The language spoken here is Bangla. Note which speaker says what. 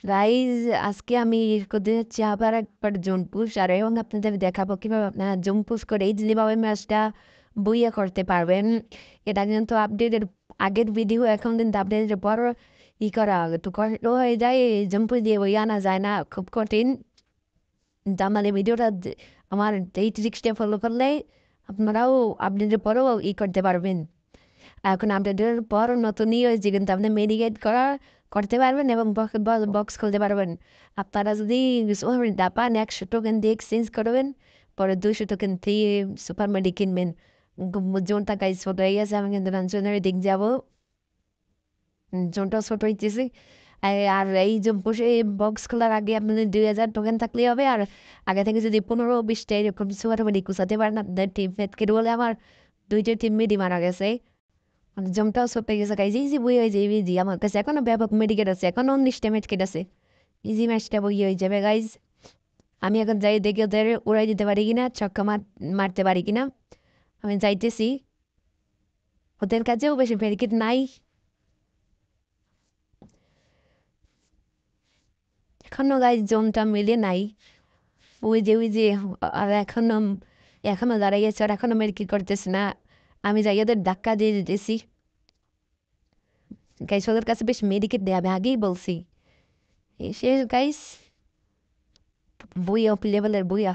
Speaker 1: গাইজ আজকে আমি করতে যাচ্ছি আবার একবার জোন পুশ আর এবং আপনাদের দেখাবো কিভাবে আপনারা জোন পুশ করে ইজিলি ভাবে ম্যাচটা বইয়া করতে পারবেন। এটা কিন্তু আপডেটের আগের ভিডিও, এখন কিন্তু আপডেটের পর করা একটু কষ্ট হয়ে যায়, জম্প দিয়ে বই আনা যায় না, খুব কঠিন। কিন্তু আমার এই ভিডিওটা আমার এই ট্রিক্সটা ফলো করলে আপনারাও আপডেটের পরেও করতে পারবেন। এখন আপডেটের পর নতুনই হয়েছে, কিন্তু আপনি মেডিকেট করতে পারবেন এবং বক্স খুলতে পারবেন। আপনারা যদি পান 100 টোকেন দিয়ে এক্সচেঞ্জ করবেন, পরে 200 টোকেন দিয়ে সুপার মেডি কিনবেন। জোনটা গাইজ ছোট হয়ে গেছে, আমি কিন্তু জোনের দিক যাবো। জোনটা ছোট হইতেছে। আর এই যে বসে বক্স খোলার আগে আপনাদের 2000 টোকেন থাকলেই হবে। আর আগে থেকে যদি 15-20টা এরকম সুপার মেডি কুচাতে পারেন, আপনাদের টিম ফেটকে বলে আমার 2টা টিম মেডি মারা গেছে। মানে জমটাও সপে গেছে গাইজ, ইজি বই হয়ে যাবে। ইজি আমার কাছে এখনো ব্যাপক মেডিকেট আছে, এখনো 19টা মেডিকেট আছে। ইজি ম্যাচটা বই হয়ে যাবে গাইজ। আমি এখন যাই দেখি ওদের উড়াই দিতে পারি কিনা, ছক্কা মারতে পারি কিনা। আমি যাইতেছি, ওদের কাছেও বেশি মেডিকেট নাই এখনো গাইজ, জমটা মিলে নাই। ওই যে আর এখনো এখনো দাঁড়াই গেছে, আর এখনো মেডিকেট করতেছে না। আমি যাই ওদের ধাক্কা দিয়ে দিতেছি। গাইস ওদের কাছে বেশ মেডিকেট দেয়, আমি আগেই বলছি। এসে গাইস বইয়া লেভেলের বইয়া